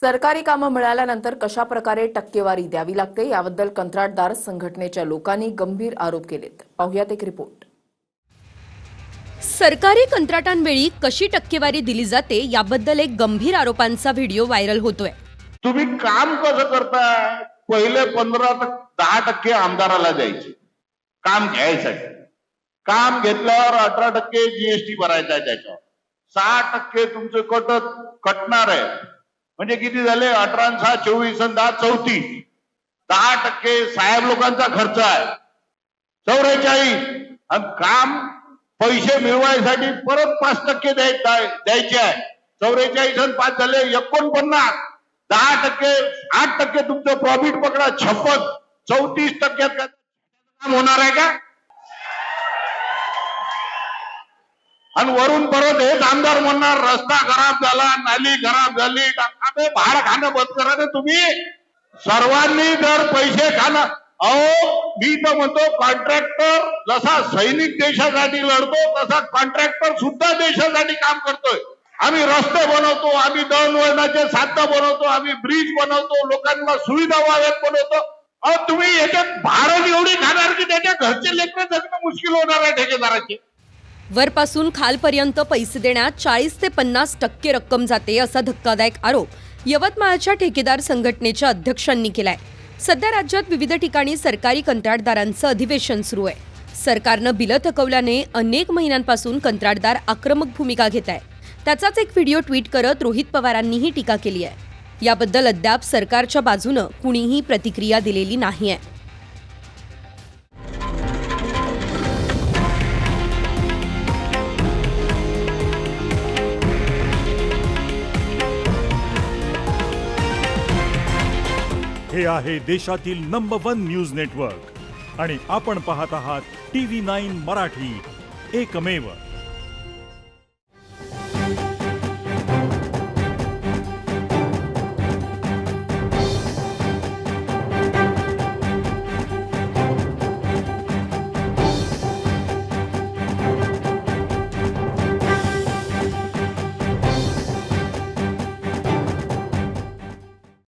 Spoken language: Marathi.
सरकारी कामं मिळाल्यानंतर कशा प्रकारे टक्केवारी द्यावी लागते याबद्दल कंत्राटदार संघटनेच्या लोकांनी गंभीर आरोप केलेत। पाहुयात एक रिपोर्ट। सरकारी कंत्राटांवेळी कशी टक्केवारी दिली जाते याबद्दल एक गंभीर आरोपांचा व्हिडिओ व्हायरल होतोय। तुम्ही काम कसं करताय? पहिले 15-10% आमदाराला द्यायचे काम घ्यायसाठी। काम घेतल्यावर 18% जीएसटी भरायचा आहे, त्याच्यावर 6% तुमचे कटणार आहे। म्हणजे किती झाले? 18 आणि 6 24 आणि 10 34। 10% साहेब लोकांचा खर्च आहे 44। आणि काम पैसे मिळवायसाठी परत 5% द्यायचे आहे। 44 आणि 5 झाले 49। 10%, 8% तुमचं प्रॉफिट पकडा 56। 34% काम होणार आहे का? आणि वरून परत हेच आमदार म्हणणार रस्ता खराब झाला, नाली खराब झाली। अबे भाड खाणं बंद करा ना तुम्ही। सर्वांनी जर पैसे खाणं, अहो मी तर म्हणतो कॉन्ट्रॅक्टर जसा सैनिक देशासाठी लढतो तसा कॉन्ट्रॅक्टर सुद्धा देशासाठी काम करतोय। आम्ही रस्ते बनवतो, आम्ही दळणवळणाचे साधनं बनवतो, आम्ही ब्रिज बनवतो, लोकांना सुविधा व्हाव्यात बनवतो। अहो तुम्ही याच्यात भाडं एवढी खाणार की त्याच्या घरचे लेकरं जगणं मुश्किल होणार आहे ठेकेदाराचे। वरपासून खालपर्यंत पैसे देण्यात 40 ते 50% रक्कम जाते असा धक्कादायक आरोप यवतमाळच्या ठेकेदार संघटनेच्या अध्यक्षांनी केलाय। सध्या राज्यात विविध ठिकाणी सरकारी कंत्राटदारांचं अधिवेशन सुरू आहे। सरकारनं बिलं थकवल्याने अनेक महिन्यांपासून कंत्राटदार आक्रमक भूमिका घेत आहे। त्याचाच एक व्हिडिओ ट्विट करत रोहित पवारांनीही टीका केली आहे। याबद्दल अद्याप सरकारच्या बाजूनं कुणीही प्रतिक्रिया दिलेली नाहीये। हे आहे देशातील नंबर 1 न्यूज नेटवर्क आणि आपण पाहत आहात TV9 मराठी, एकमेव।